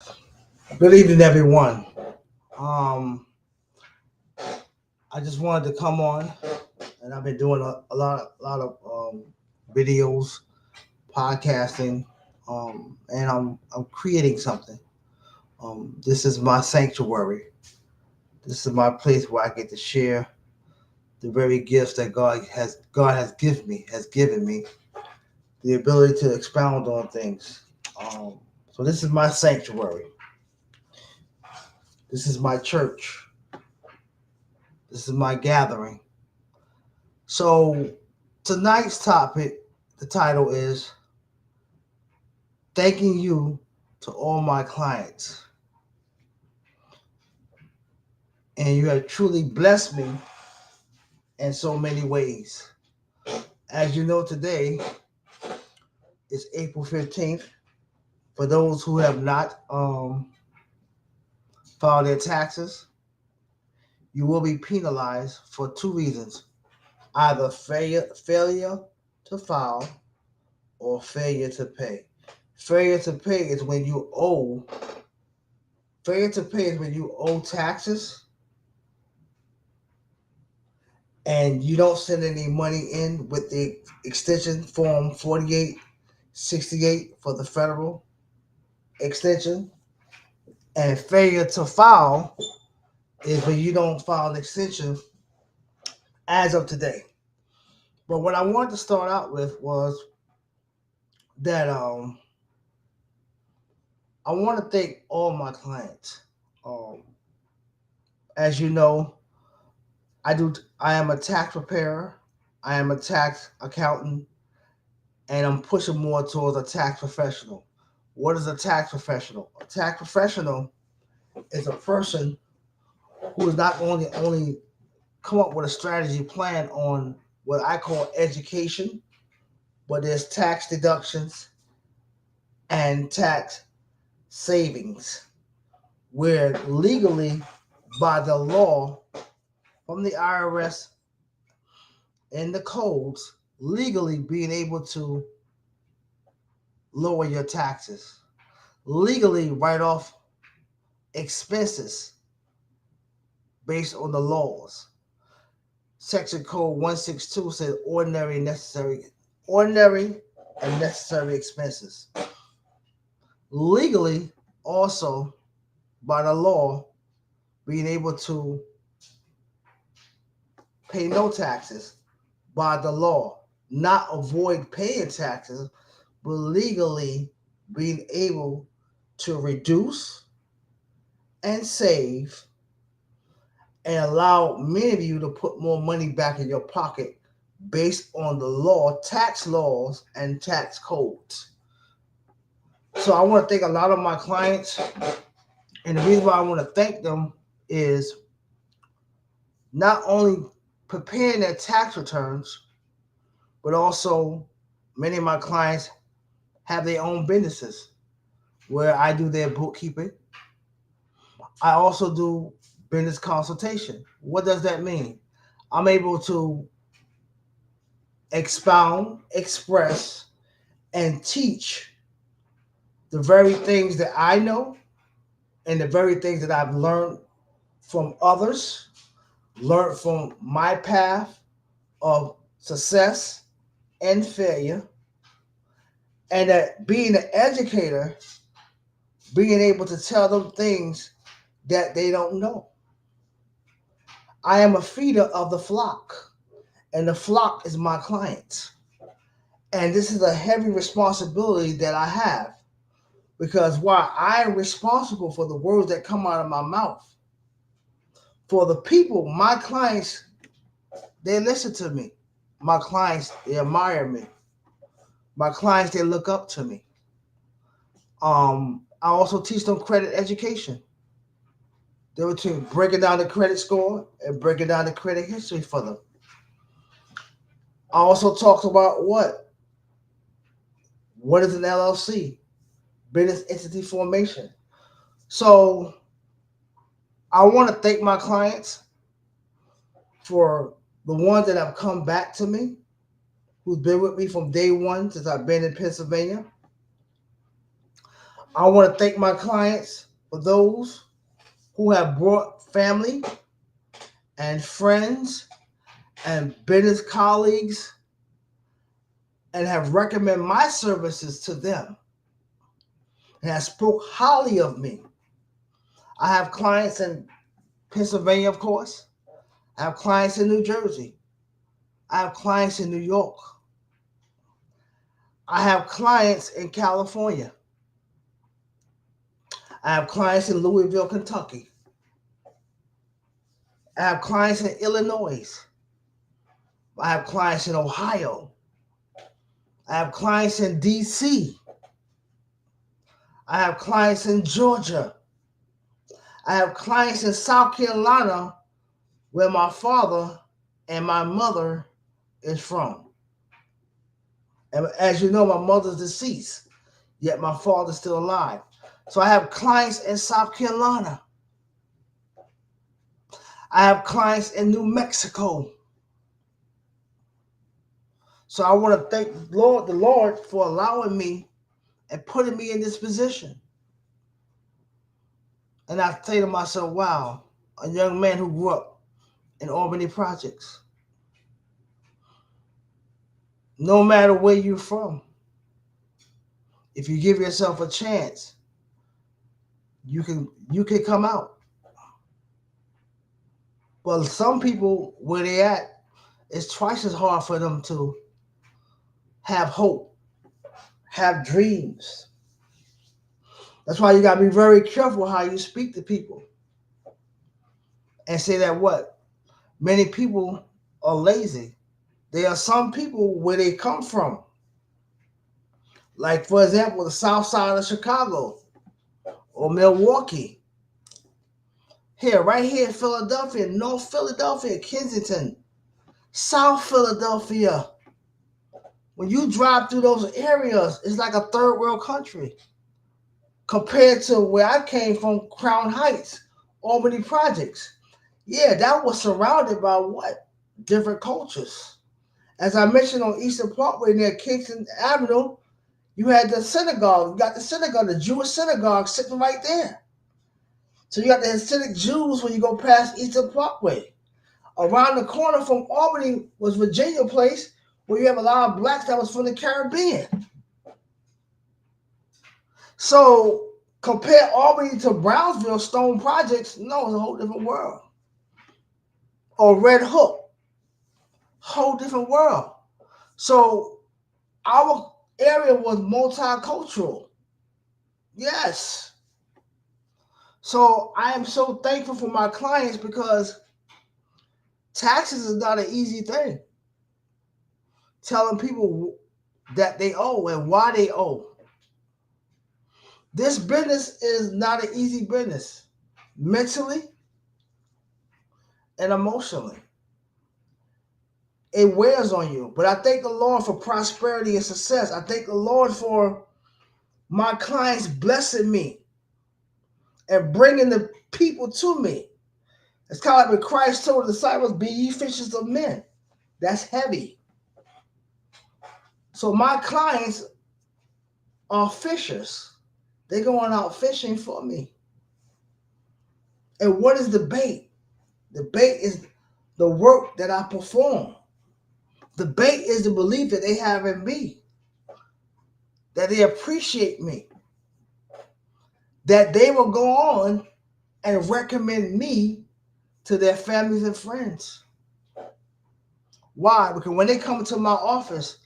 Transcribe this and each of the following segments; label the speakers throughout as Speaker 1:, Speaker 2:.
Speaker 1: Good evening, everyone. Um, I just wanted to come on, and I've been doing a lot of videos, podcasting, and I'm creating something. This is my sanctuary. This is my place where I get to share the very gifts that God has given me the ability to expound on things. Um, so this is my sanctuary. This is my church. This is my gathering. So tonight's topic, the title is Thanking You to All My Clients. And you have truly blessed me in so many ways. As you know, today is April 15th. For those who have not filed their taxes, you will be penalized for two reasons: either failure to file or failure to pay. Failure to pay is when you owe Failure to pay is when you owe taxes and you don't send any money in with the extension form 4868 for the federal extension. And failure to file is when you don't file an extension as of today. But what I wanted to start out with was that I want to thank all my clients. Um, as you know, I am a tax preparer, I am a tax accountant, and I'm pushing more towards a tax professional. What is a tax professional? A tax professional is a person who is not only come up with a strategy plan on what I call education, but there's tax deductions and tax savings, where legally, by the law from the IRS and the codes, legally being able to lower your taxes, legally write off expenses based on the laws. Section Code 162 says ordinary and necessary expenses. Legally, also by the law, being able to pay no taxes by the law, not avoid paying taxes, but legally being able to reduce and save and allow many of you to put more money back in your pocket based on the law, tax laws, and tax codes. So I want to thank a lot of my clients, and the reason why I want to thank them is not only preparing their tax returns, but also many of my clients have their own businesses where I do their bookkeeping. I also do business consultation. What does that mean? I'm able to expound, express, and teach the very things that I know and the very things that I've learned from others, learned from my path of success and failure, and that being an educator, being able to tell them things that they don't know. I am a feeder of the flock, and the flock is my clients. And this is a heavy responsibility that I have because while I am responsible for the words that come out of my mouth, for the people, my clients, they listen to me. My clients, they admire me. My clients, they look up to me. I also teach them credit education. They're between breaking down the credit score and breaking down the credit history for them. I also talk about what is an LLC, business entity formation. So I want to thank my clients for the ones that have come back to me, who's been with me from day one since I've been in Pennsylvania. I want to thank my clients for those who have brought family and friends and business colleagues and have recommended my services to them and have spoke highly of me. I have clients in Pennsylvania, of course. I have clients in New Jersey. I have clients in New York. I have clients in California. I have clients in Louisville, Kentucky. I have clients in Illinois. I have clients in Ohio. I have clients in DC. I have clients in Georgia. I have clients in South Carolina, where my father and my mother is from. And as you know, my mother's deceased, yet my father's still alive. So I have clients in South Carolina. I have clients in New Mexico. So I want to thank the Lord for allowing me and putting me in this position. And I say to myself, wow, a young man who grew up in Albany Projects. No matter where you're from, if you give yourself a chance, you can come out. But some people where they at, it's twice as hard for them to have hope, have dreams. That's why you gotta be very careful how you speak to people. And say that what? Many people are lazy. There are some people where they come from. Like for example, the south side of Chicago or Milwaukee. Here, right here in Philadelphia, North Philadelphia, Kensington, South Philadelphia. When you drive through those areas, it's like a third world country compared to where I came from, Crown Heights, Albany Projects. Yeah, that was surrounded by what? Different cultures. As I mentioned on Eastern Parkway near Kingston Avenue, you had the synagogue. You got the synagogue, the Jewish synagogue sitting right there. So you got the Hasidic Jews when you go past Eastern Parkway. Around the corner from Albany was Virginia Place, where you have a lot of blacks that was from the Caribbean. So compare Albany to Brownsville, Stone Projects, no, it's a whole different world. Or Red Hook, whole different world. So our area was multicultural. Yes. So I am so thankful for my clients because taxes is not an easy thing. Telling people that they owe and why they owe. This business is not an easy business, mentally and emotionally. It wears on you. But I thank the Lord for prosperity and success. I thank the Lord for my clients blessing me and bringing the people to me. It's kind of like when Christ told the disciples, be ye fishers of men. That's heavy. So my clients are fishers. They're going out fishing for me. And what is the bait? The bait is the work that I perform. The bait is the belief that they have in me, that they appreciate me, that they will go on and recommend me to their families and friends. Why? Because when they come to my office,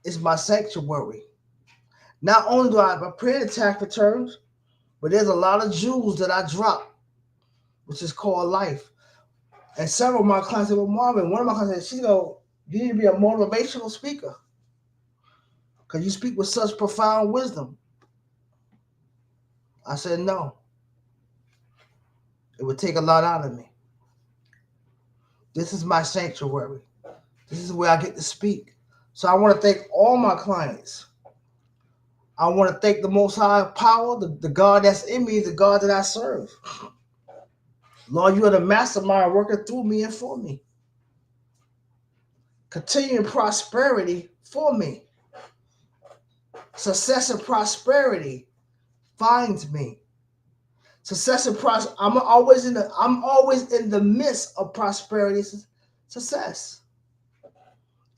Speaker 1: it's my sanctuary. Not only do I prepare the tax returns, but there's a lot of jewels that I drop, which is called life. And several of my clients said, well, Marvin, one of my clients said, you need to be a motivational speaker because you speak with such profound wisdom. I said, no. It would take a lot out of me. This is my sanctuary. This is where I get to speak. So I want to thank all my clients. I want to thank the Most High Power, the God that's in me, the God that I serve. Lord, you are the mastermind working through me and for me. Continuing prosperity for me. Success and prosperity finds me. Success and prosperity. I'm always in the midst of prosperity and success.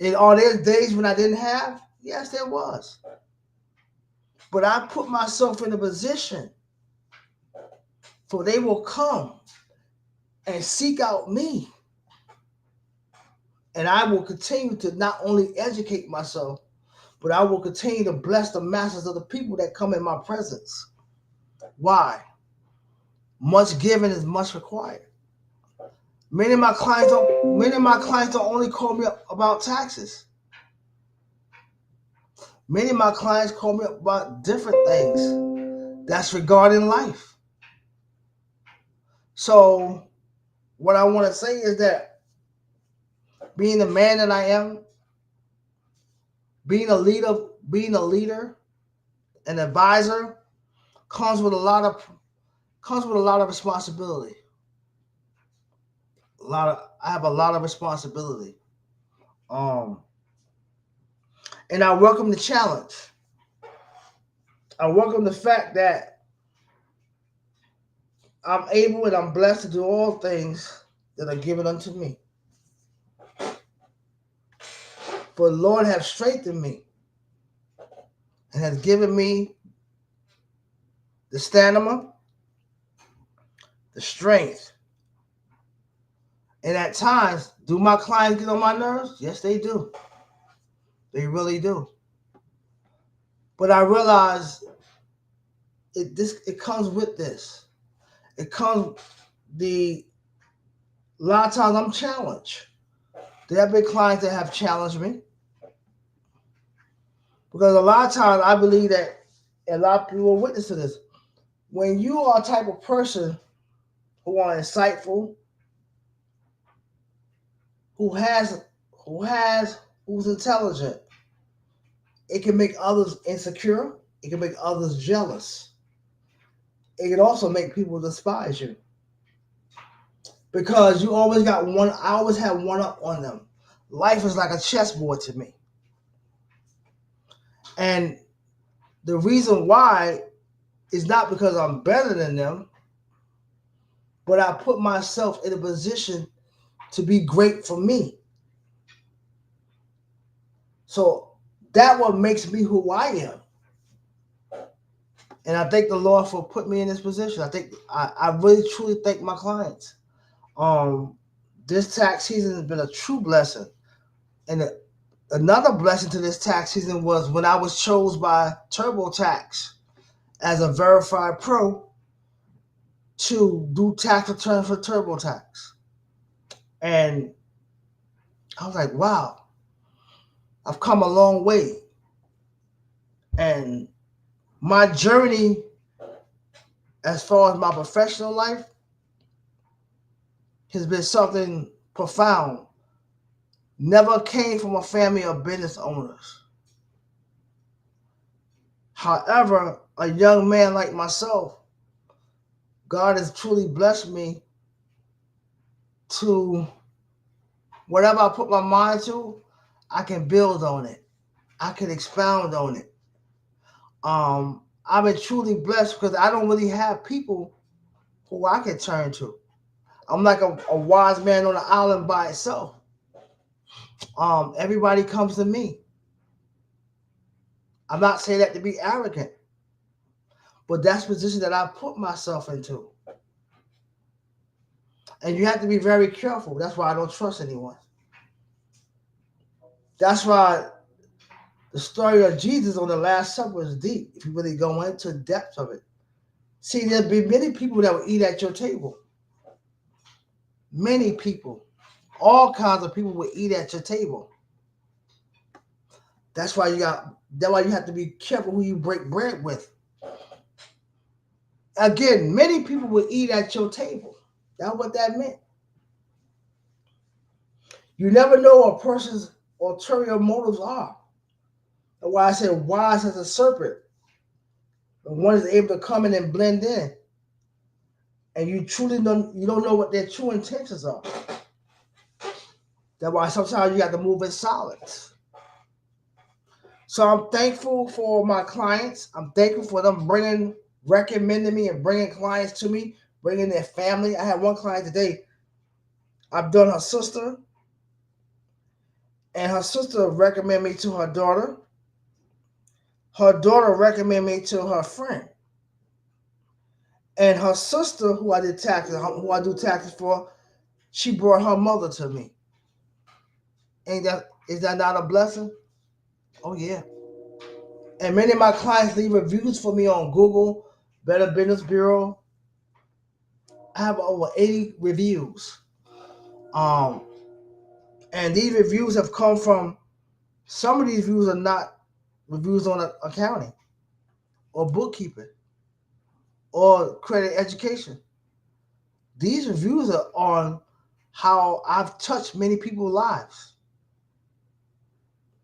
Speaker 1: And are there days when I didn't have? Yes, there was. But I put myself in a position for they will come and seek out me. And I will continue to not only educate myself, but I will continue to bless the masses of the people that come in my presence. Why? Much given is much required. Many of my clients don't only call me up about taxes. Many of my clients call me up about different things that's regarding life. So what I want to say is that being the man that I am, being a leader, an advisor, comes with a lot of responsibility. I have a lot of responsibility. Um, and I welcome the challenge. I welcome the fact that I'm able and I'm blessed to do all things that are given unto me. For the Lord has strengthened me and has given me the stamina, the strength. And at times, do my clients get on my nerves? Yes, they do. They really do. But I realize it comes with this. It comes the a lot of times I'm challenged. There have been clients that have challenged me because a lot of times I believe that a lot of people will witness to this. When you are a type of person who are insightful, who has who has who's intelligent, it can make others insecure. It can make others jealous. It can also make people despise you because you always got one. I always have one up on them. Life is like a chessboard to me, and the reason why is not because I'm better than them, but I put myself in a position to be great for me. So that what makes me who I am. And I thank the Lord for putting me in this position. I really truly thank my clients. Um, this tax season has been a true blessing. And another blessing to this tax season was when I was chosen by TurboTax as a verified pro to do tax returns for TurboTax. And I was like, wow, I've come a long way. And my journey as far as my professional life has been something profound. Never came from a family of business owners. However, a young man like myself, God has truly blessed me to whatever I put my mind to, I can build on it. I can expound on it. I've been truly blessed because I don't really have people who I can turn to. I'm like a wise man on an island by itself. Everybody comes to me. I'm not saying that to be arrogant, but that's the position that I put myself into. And you have to be very careful. That's why I don't trust anyone. That's why the story of Jesus on the Last Supper is deep, if you really go into the depth of it. See, there'll be many people that will eat at your table. Many people. All kinds of people will eat at your table. That's why you have to be careful who you break bread with. Again, many people will eat at your table. That's what that meant. You never know what a person's ulterior motives are. That's why I said wise as a serpent. And one is able to come in and blend in. And you don't know what their true intentions are. That's why sometimes you have to move in silence. So I'm thankful for my clients. I'm thankful for them bringing recommending me and bringing clients to me, bringing their family. I had one client today. I've done her sister, and her sister recommended me to her daughter. Her daughter recommended me to her friend, and her sister, who I do taxes for, she brought her mother to me. Ain't that is that not a blessing? Oh yeah. And many of my clients leave reviews for me on Google, Better Business Bureau. I have over 80 reviews. Um, and these reviews have come from some of these reviews are not reviews on accounting or bookkeeping or credit education. These reviews are on how I've touched many people's lives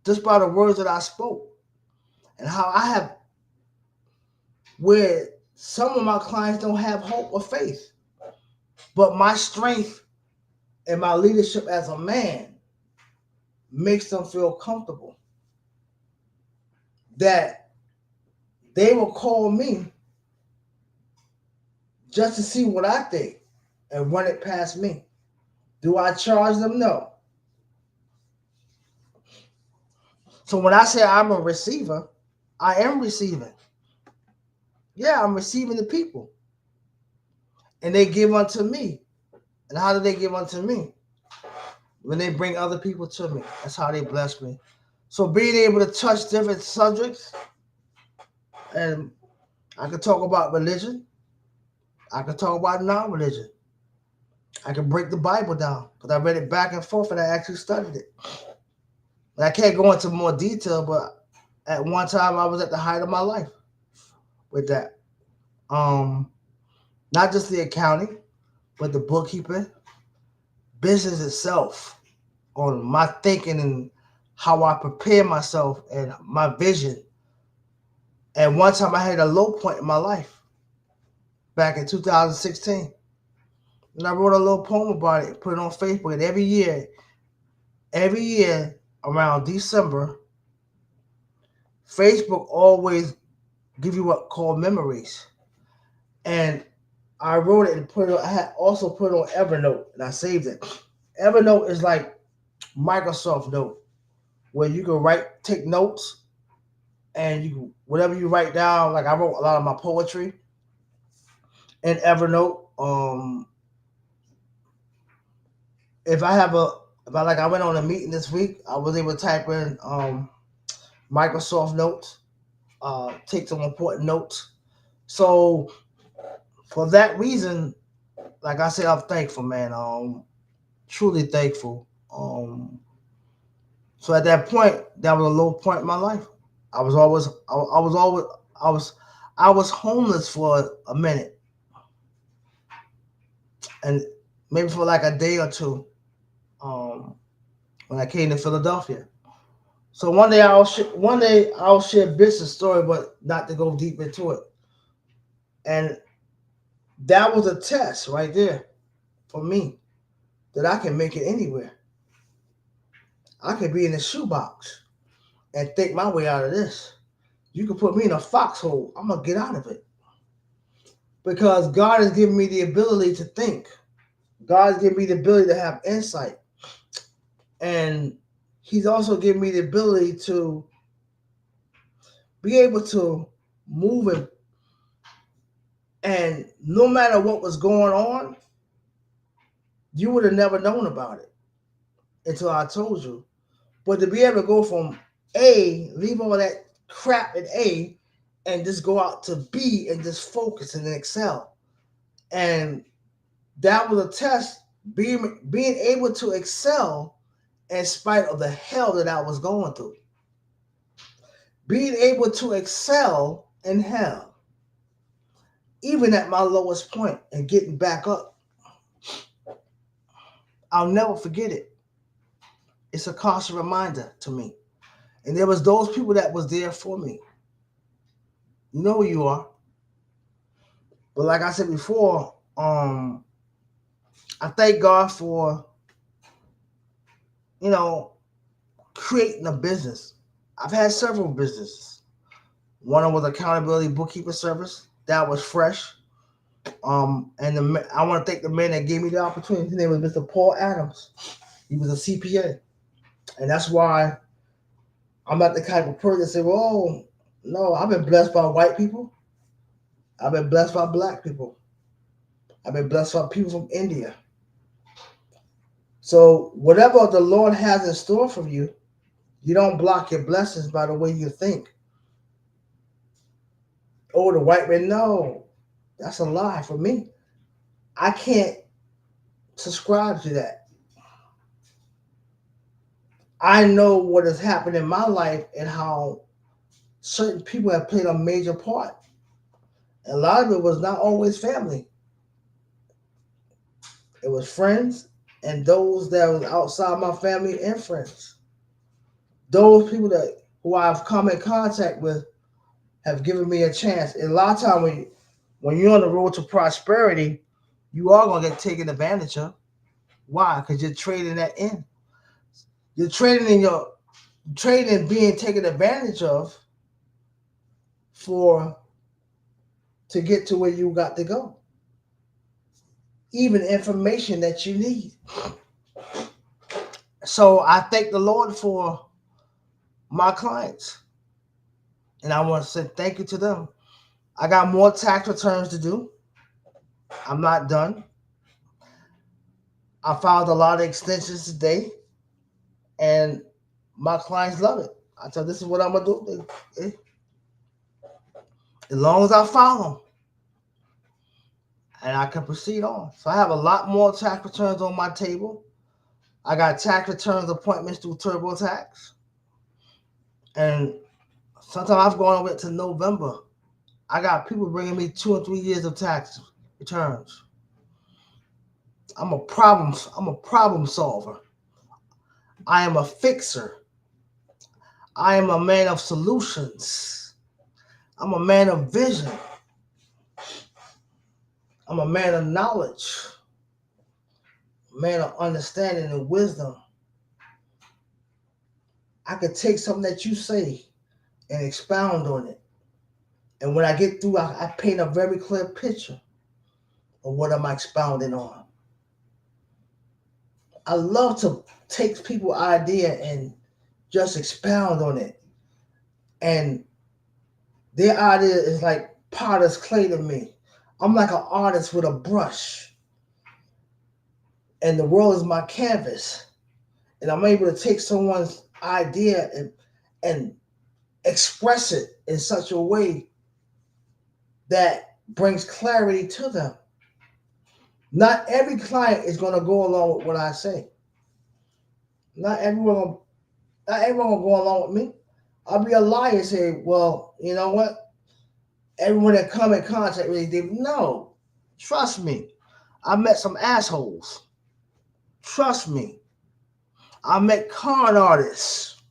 Speaker 1: just by the words that I spoke and how I have where some of my clients don't have hope or faith, but my strength and my leadership as a man makes them feel comfortable that they will call me just to see what I think and run it past me. Do I charge them? No. So when I say I'm a receiver, I am receiving. Yeah, I'm receiving the people. And they give unto me. And how do they give unto me? When they bring other people to me. That's how they bless me. So being able to touch different subjects, and I could talk about religion, I could talk about non-religion. I can break the Bible down because I read it back and forth and I actually studied it. And I can't go into more detail, but at one time I was at the height of my life with that. Um, Not just the accounting, but the bookkeeping, business itself, on my thinking and how I prepare myself and my vision. And one time I had a low point in my life back in 2016. And I wrote a little poem about it, put it on Facebook. And every year around December, Facebook always give you what called memories. And I wrote it and put it. I had also put it on Evernote and I saved it. Evernote is like Microsoft Note, where you can take notes, and you whatever you write down. Like I wrote a lot of my poetry in Evernote. If I have a if I like I went on a meeting this week, I was able to type in Microsoft Notes, take some important notes. So for that reason, like I said, I'm thankful, man. Truly thankful. So at that point, that was a low point in my life. I was always, I was always, I was, I was homeless for a minute, and maybe for like a day or two, um, when I came to Philadelphia. So one day I'll share a business story, but not to go deep into it. And that was a test right there for me that I can make it anywhere. I could be in a shoebox and think my way out of this. You can put me in a foxhole. I'm gonna get out of it because God has given me the ability to think. God has given me the ability to have insight, and He's also given me the ability to be able to move and no matter what was going on, you would have never known about it until I told you. But to be able to go from A, leave all that crap at A, and just go out to B and just focus and excel. And that was a test, being able to excel in spite of the hell that I was going through. Being able to excel in hell, even at my lowest point and getting back up. I'll never forget it. It's a constant reminder to me. And there was those people that was there for me. You know who you are. But like I said before, I thank God for, you know, creating a business. I've had several businesses. One was accountability bookkeeping service. that was fresh. I want to thank the man that gave me the opportunity. His name was Mr. Paul Adams. He was a CPA, and that's why I'm not the type of person that say, "Well, no, I've been blessed by white people. I've been blessed by black people. I've been blessed by people from India." So whatever the Lord has in store for you, you don't block your blessings by the way you think. Oh, the white man, no, that's a lie for me. I can't subscribe to that. I know what has happened in my life and how certain people have played a major part. A lot of it was not always family. It was friends and those that was outside my family and friends. Those people that who I've come in contact with have given me a chance. And a lot of times when you're on the road to prosperity, you are gonna get taken advantage of. Why? Because you're trading that in. You're trading being taken advantage of for to get to where you got to go. Even information that you need. So I thank the Lord for my clients. And I want to say thank you to them. I got more tax returns to do. I'm not done. I filed a lot of extensions today, and my clients love it. I tell them, this is what I'm gonna do. As long as I file them, and I can proceed on. So I have a lot more tax returns on my table. I got tax returns appointments through TurboTax, and sometimes I've gone over to November. I got people bringing me 2 or 3 years of tax returns. I'm a problem solver. I am a fixer. I am a man of solutions. I'm a man of vision. I'm a man of knowledge, a man of understanding and wisdom. I could take something that you say and expound on it. And when I get through, I paint a very clear picture of what I'm expounding on. I love to take people's idea and just expound on it. And their idea is like potter's clay to me. I'm like an artist with a brush, and the world is my canvas. And I'm able to take someone's idea and express it in such a way that brings clarity to them. Not every client is going to go along with what I say. Not everyone, not everyone will go along with me. I'll be a liar and say, well, you know what? Everyone that come in contact with me, they no. Trust me. I met some assholes. Trust me. I met con artists,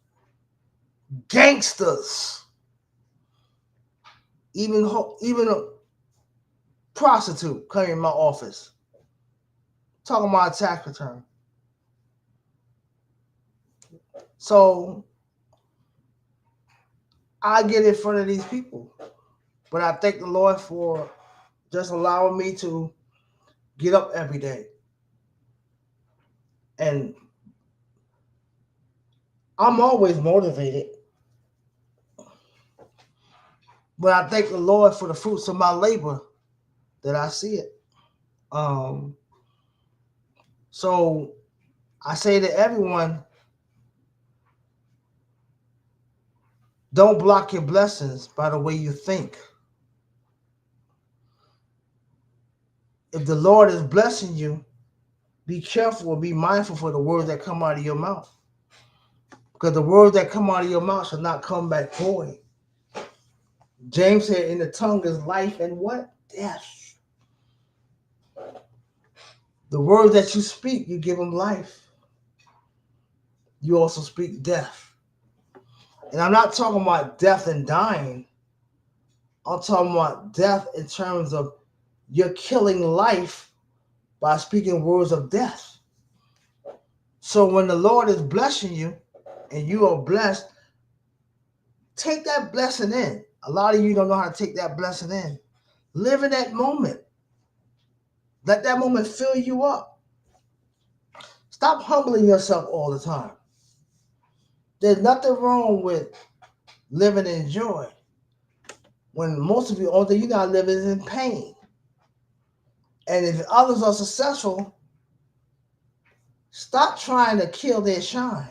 Speaker 1: gangsters, even a prostitute coming in my office talking about a tax return. So I get in front of these people, but I thank the Lord for just allowing me to get up every day. And I'm always motivated, but I thank the Lord for the fruits of my labor that I see it. Um, so I say to everyone, don't block your blessings by the way you think. If the Lord is blessing you, be careful and be mindful for the words that come out of your mouth. Because the words that come out of your mouth shall not come back void. James said, in the tongue is life and what? Death. The words that you speak, you give them life. You also speak death. And I'm not talking about death and dying. I'm talking about death in terms of you're killing life by speaking words of death. So when the Lord is blessing you and you are blessed, take that blessing in. A lot of you don't know how to take that blessing in. Live in that moment. Let that moment fill you up. Stop humbling yourself all the time. There's nothing wrong with living in joy when most of you, only thing you're not living is in pain. And if others are successful, stop trying to kill their shine.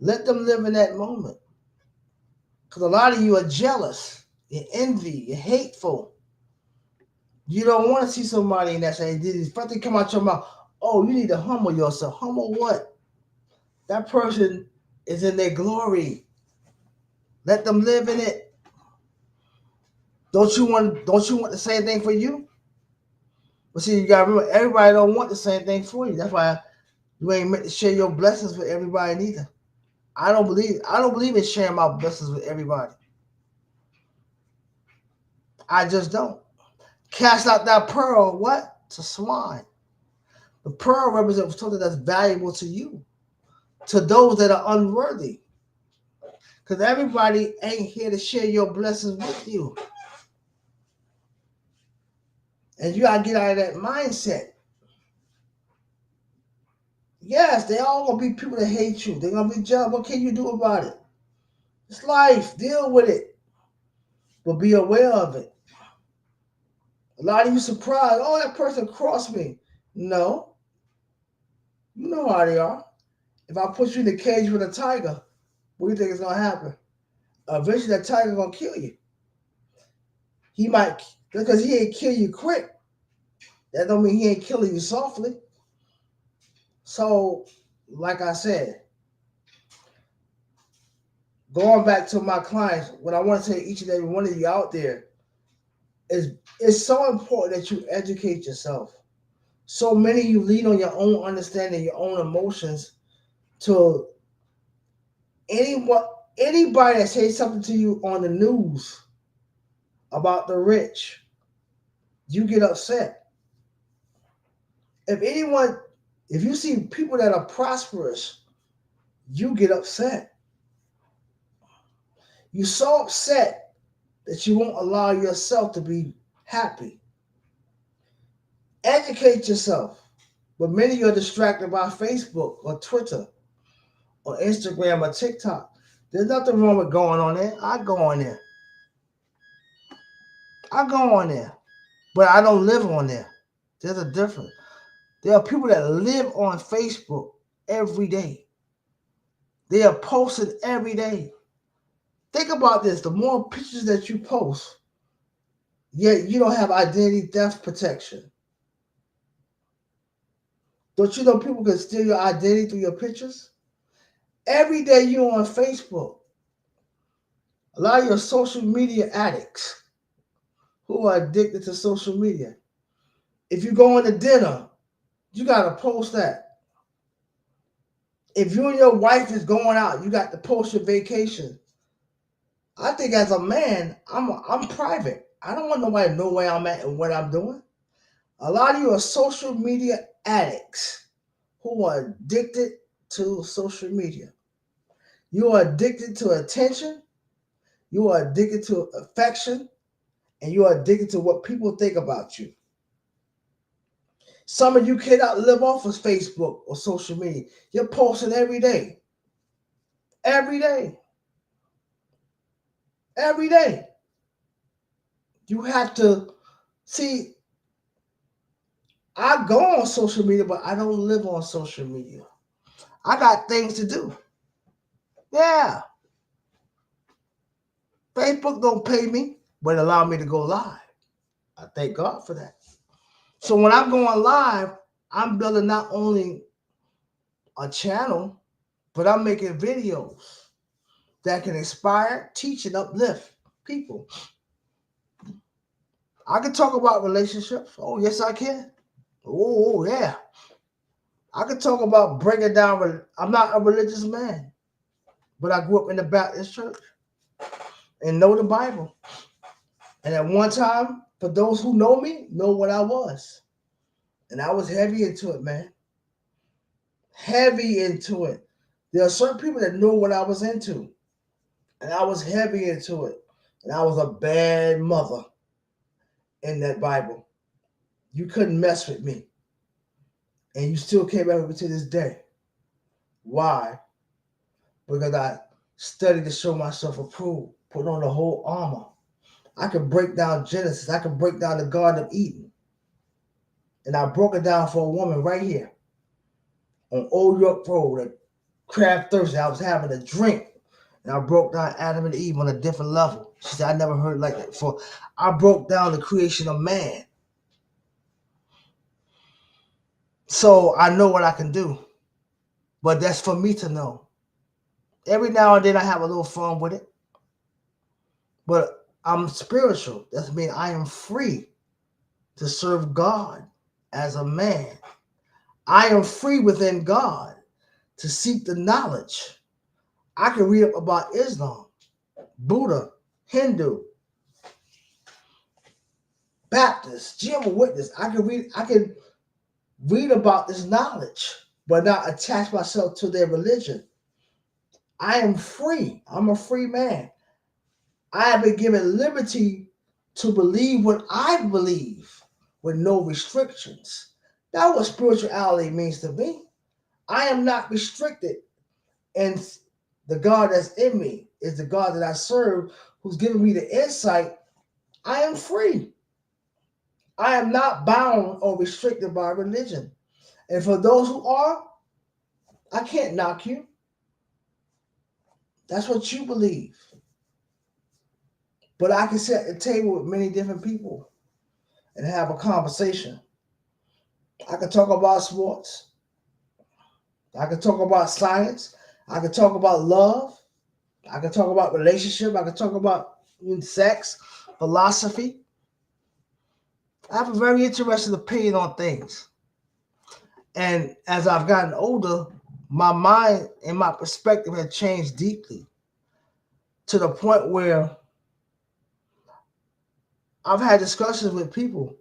Speaker 1: Let them live in that moment. Because a lot of you are jealous, you're envy, you're hateful. You don't want to see somebody in that same. First thing come out your mouth, oh, you need to humble yourself. Humble what? That person is in their glory. Let them live in it. Don't you want the same thing for you? But see, you gotta remember, everybody don't want the same thing for you. That's why you ain't meant to share your blessings with everybody neither. I don't believe in sharing my blessings with everybody. I just don't. Cast out that pearl, what? To swine. The pearl represents something that's valuable to you, to those that are unworthy. Because everybody ain't here to share your blessings with you. And you gotta get out of that mindset. Yes, they all gonna be people that hate you. They're gonna be jealous. What can you do about it? It's life. Deal with it. But be aware of it. A lot of you surprised, oh, that person crossed me. No. You know how they are. If I put you in the cage with a tiger, what do you think is gonna happen? Eventually that tiger gonna kill you. He might, because he ain't kill you quick. That don't mean he ain't killing you softly. So, like I said, going back to my clients, what I want to say to each and every one of you out there is it's so important that you educate yourself. So many of you lean on your own understanding, your own emotions to anybody that says something to you on the news about the rich, you get upset. If you see people that are prosperous, you get upset. You're so upset that you won't allow yourself to be happy. Educate yourself. But many of you are distracted by Facebook or Twitter or Instagram or TikTok. There's nothing wrong with going on there. I go on there. But I don't live on there. There's a difference. There are people that live on Facebook every day. They are posting every day. Think about this. The more pictures that you post, yet you don't have identity theft protection. Don't you know people can steal your identity through your pictures? Every day you're on Facebook. A lot of your social media addicts who are addicted to social media. If you go on to dinner, you got to post that. If you and your wife is going out, you got to post your vacation. I think as a man, I'm private. I don't want nobody to know where I'm at and what I'm doing. A lot of you are social media addicts who are addicted to social media. You are addicted to attention. You are addicted to affection. And you are addicted to what people think about you. Some of you cannot live off of Facebook or social media. You're posting every day. Every day. Every day. You have to see. I go on social media, but I don't live on social media. I got things to do. Yeah. Facebook don't pay me, but allow me to go live. I thank God for that. So when I'm going live, I'm building not only a channel, but I'm making videos that can inspire, teach, and uplift people. I can talk about relationships. Oh, yes, I can. Oh, yeah. I can talk about breaking down. I'm not a religious man, but I grew up in the Baptist church and know the Bible. And at one time, for those who know me, know what I was. And I was heavy into it, man. Heavy into it. There are certain people that know what I was into. And I was heavy into it. And I was a bad mother. in that Bible. You couldn't mess with me. And you still can't mess with me to this day. Why? Because I studied to show myself approved, put on the whole armor. I could break down Genesis. I could break down the Garden of Eden. And I broke it down for a woman right here on Old York Road at Craft Thursday. I was having a drink. And I broke down Adam and Eve on a different level. She said, I never heard like that before. I broke down the creation of man. So I know what I can do. But that's for me to know. Every now and then I have a little fun with it. But I'm spiritual. That means I am free to serve God as a man. I am free within God to seek the knowledge. I can read up about Islam, Buddha, Hindu, Baptist, Jehovah's Witness. I can read about this knowledge, but not attach myself to their religion. I am free. I'm a free man. I have been given liberty to believe what I believe with no restrictions. That's what spirituality means to me. I am not restricted, and the God that's in me is the God that I serve, who's given me the insight. I am free. I am not bound or restricted by religion. And for those who are, I can't knock you. That's what you believe. But I can sit at the table with many different people and have a conversation. I can talk about sports. I can talk about science. I can talk about love. I can talk about relationship. I can talk about sex, philosophy. I have a very interesting opinion on things. And as I've gotten older, my mind and my perspective have changed deeply to the point where I've had discussions with people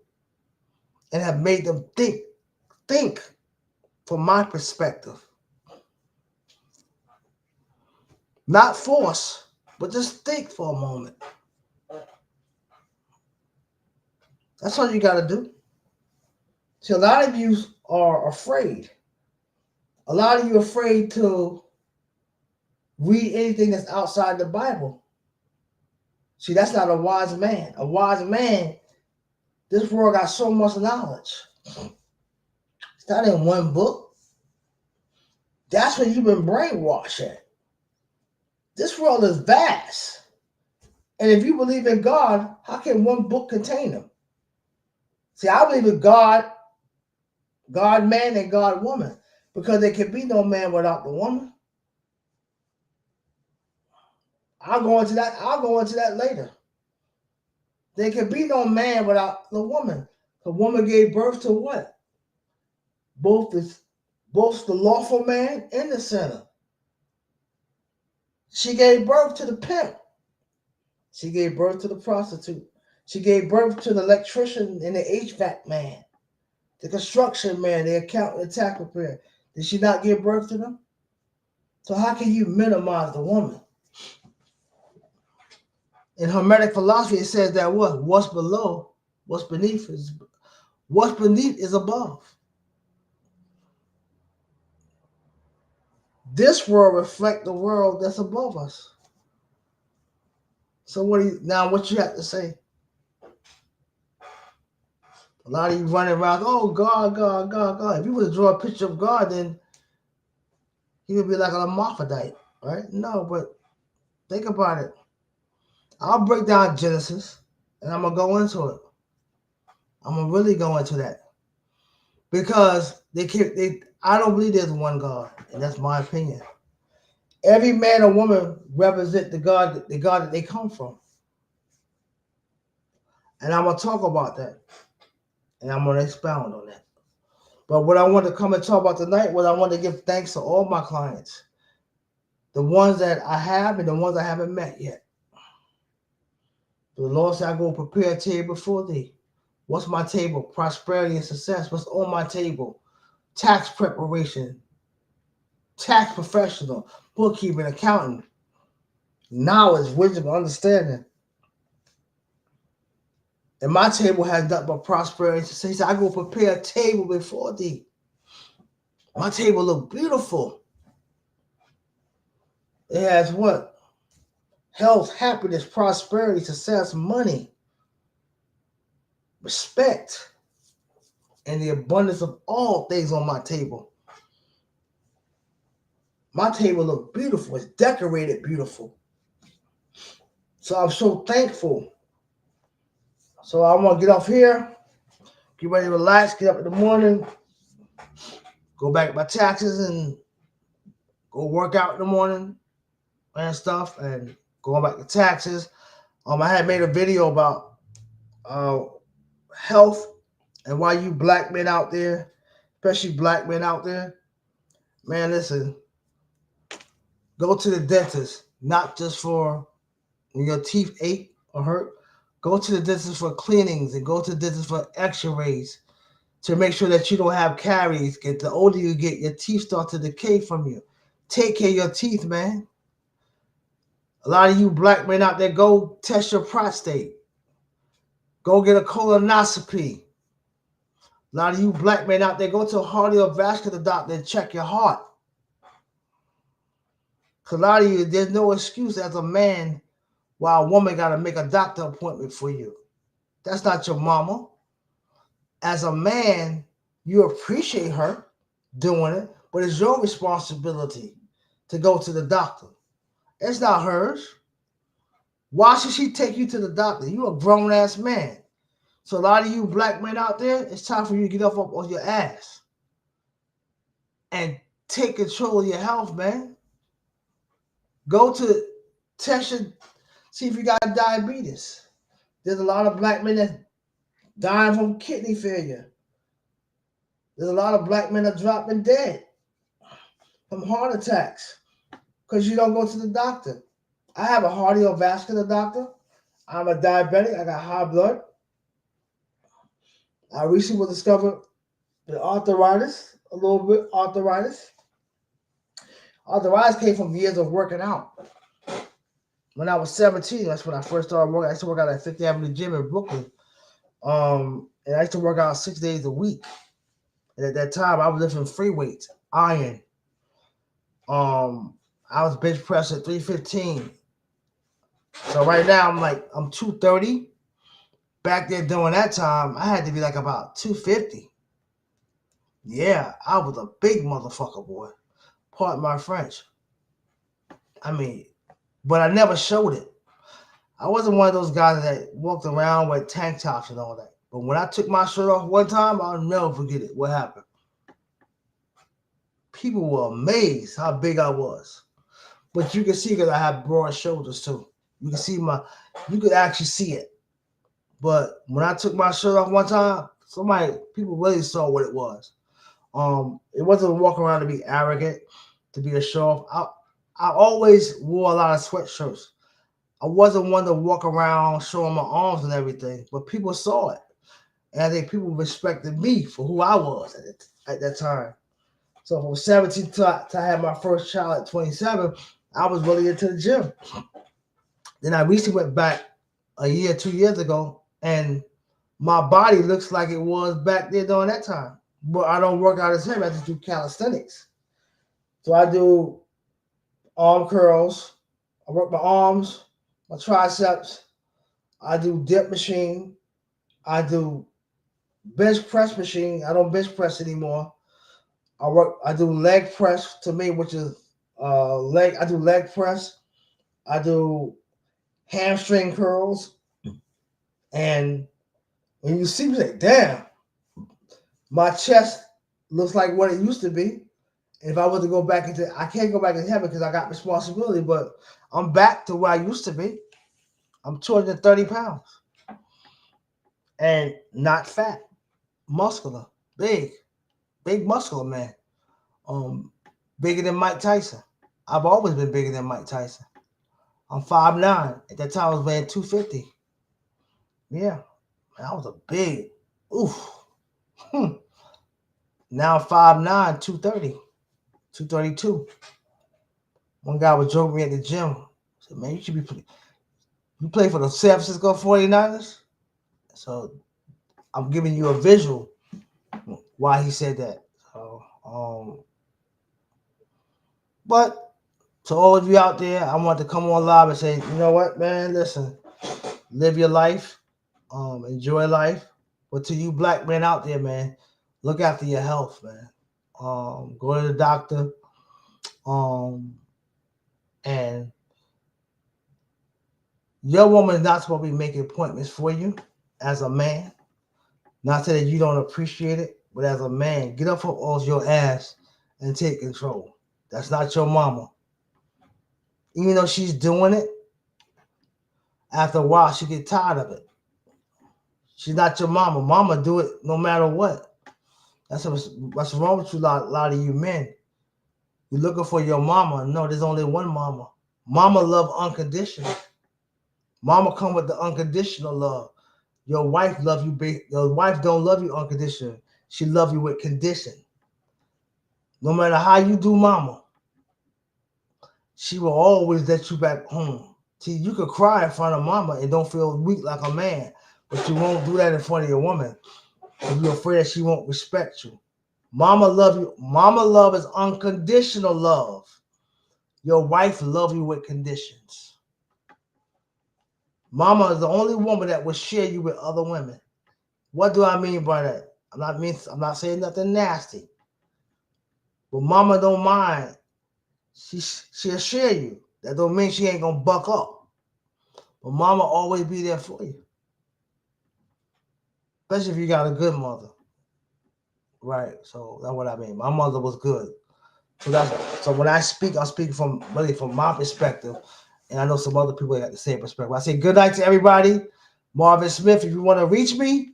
Speaker 1: and have made them think from my perspective. Not force, but just think for a moment. That's all you got to do. See, a lot of you are afraid. A lot of you are afraid to read anything that's outside the Bible. See, that's not a wise man. A wise man, this world got so much knowledge. It's not in one book. That's where you've been brainwashed at. This world is vast. And if you believe in God, how can one book contain them? See, I believe in God, God man, and God woman, because there can be no man without the woman. I'll go into that later. There can be no man without the woman. The woman gave birth to what? Both the lawful man and the sinner. She gave birth to the pimp. She gave birth to the prostitute. She gave birth to the electrician and the HVAC man, the construction man, the accountant, the tax preparer. Did she not give birth to them? So how can you minimize the woman? In Hermetic philosophy, it says that what's below, what's beneath is above. This world reflects the world that's above us. So what you have to say? A lot of you running around, oh God, God, God, God. If you were to draw a picture of God, then he would be like an hermaphrodite, right? No, but think about it. I'll break down Genesis and I'm gonna go into it. I'm gonna really go into that. Because I don't believe there's one God, and that's my opinion. Every man or woman represent the God that they come from. And I'm gonna talk about that. And I'm gonna expound on that. But what I want to come and talk about tonight was I want to give thanks to all my clients. The ones that I have and the ones I haven't met yet. The Lord said, I go prepare a table before thee. What's my table? Prosperity and success. What's on my table? Tax preparation, tax professional, bookkeeping, accounting, knowledge, wisdom, understanding. And my table has nothing but prosperity. So he said, I go prepare a table before thee. My table look beautiful. It has what? Health, happiness, prosperity, success, money, respect, and the abundance of all things on my table. My table look beautiful. It's decorated beautiful. So I'm so thankful. So I want to get off here, get ready to relax, get up in the morning, go back to my taxes and go work out in the morning and stuff, and going back to taxes. I had made a video about uh, health and why you black men out there, especially black men out there, man, listen, go to the dentist, not just for when your teeth ache or hurt. Go to the dentist for cleanings and go to the dentist for x-rays to make sure that you don't have caries. Get the older you get, your teeth start to decay from you. Take care of your teeth, man. A lot of you black men out there, go test your prostate. Go get a colonoscopy. A lot of you black men out there, go to a cardiovascular doctor and check your heart. Because a lot of you, there's no excuse as a man why a woman got to make a doctor appointment for you. That's not your mama. As a man, you appreciate her doing it, but it's your responsibility to go to the doctor. It's not hers. Why should she take you to the doctor? You a grown-ass man. So a lot of you black men out there, it's time for you to get up on your ass and take control of your health, man. Go to test your, see if you got diabetes. There's a lot of black men that dying from kidney failure. There's a lot of black men that dropping dead from heart attacks because you don't go to the doctor. I have a cardiovascular doctor. I'm a diabetic. I got high blood. I recently was discovered with arthritis, a little bit arthritis. Arthritis came from years of working out. When I was 17, that's when I first started working. I used to work out at 50th Avenue Gym in Brooklyn. And I used to work out 6 days a week. And at that time, I was lifting free weights, iron. I was bench press at 315. So right now, I'm 230. Back there during that time, I had to be like about 250. Yeah, I was a big motherfucker, boy. Pardon my French. I mean, but I never showed it. I wasn't one of those guys that walked around with tank tops and all that. But when I took my shirt off one time, I'll never forget it. What happened? People were amazed how big I was. But you can see because I have broad shoulders too. You can see you could actually see it. But when I took my shirt off one time, people really saw what it was. It wasn't walking around to be arrogant, to be a show off. I always wore a lot of sweatshirts. I wasn't one to walk around showing my arms and everything, but people saw it. And I think people respected me for who I was at that time. So from 17 to have my first child at 27, I was really into the gym. Then I recently went back a year, 2 years ago, and my body looks like it was back there during that time. But I don't work out as heavy. I just do calisthenics. So I do arm curls. I work my arms, my triceps. I do dip machine. I do bench press machine. I don't bench press anymore. I do leg press to me, which is leg. I do leg press. I do hamstring curls. And when you see me, like, damn, my chest looks like what it used to be. And if I was to go back I can't go back into heaven because I got responsibility, but I'm back to where I used to be. I'm 230 pounds and not fat, muscular, big muscular man. Bigger than Mike Tyson. I've always been bigger than Mike Tyson. I'm 5'9". At that time, I was weighing 250. Yeah, I was a big, oof. Now I'm 5'9", 230, 232. One guy was joking me at the gym. I said, man, you play for the San Francisco 49ers? So I'm giving you a visual why he said that. So, but to all of you out there, I want to come on live and say, you know what, man, listen, live your life, enjoy life. But to you black men out there, man, look after your health, man. Go to the doctor, um, and your woman is not supposed to be making appointments for you as a man. Not saying that you don't appreciate it, but as a man, get up off your ass and take control. That's not your mama. Even though she's doing it, after a while she get tired of it. She's not your mama. Mama do it no matter what. What's wrong with you, lot of you men. You're looking for your mama. No, there's only one mama. Mama love unconditional. Mama come with the unconditional love. Your wife love you. Your wife don't love you unconditional. She love you with condition. No matter how you do, mama, she will always let you back home. See, you could cry in front of mama and don't feel weak like a man, but you won't do that in front of your woman if you're afraid that she won't respect you. Mama love you. Mama love is unconditional love. Your wife love you with conditions. Mama is the only woman that will share you with other women. What do I mean by that? I'm not saying nothing nasty. But mama don't mind. She'll share you. That don't mean she ain't gonna buck up. But mama always be there for you. Especially if you got a good mother. Right. So that's what I mean. My mother was good. So when I speak, I'm speaking from really from my perspective. And I know some other people got the same perspective. I say good night to everybody. Marvin Smith, if you want to reach me,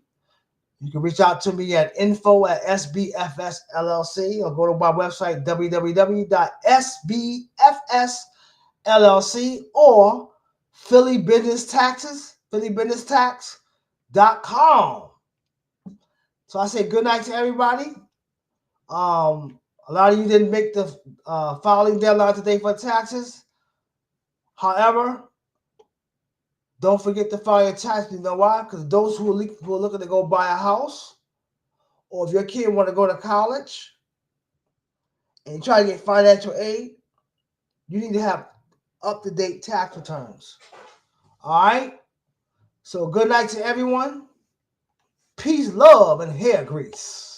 Speaker 1: you can reach out to me at info@SBFS LLC or go to my website, www.sbfsllc or Philly Business Taxes, phillybusinesstax.com. So I say good night to everybody. A lot of you didn't make the filing deadline today for taxes. However, don't forget to file your taxes. You know why? Because those who are looking to go buy a house, or if your kid want to go to college and try to get financial aid, you need to have up-to-date tax returns. All right? So good night to everyone. Peace, love, and hair grease.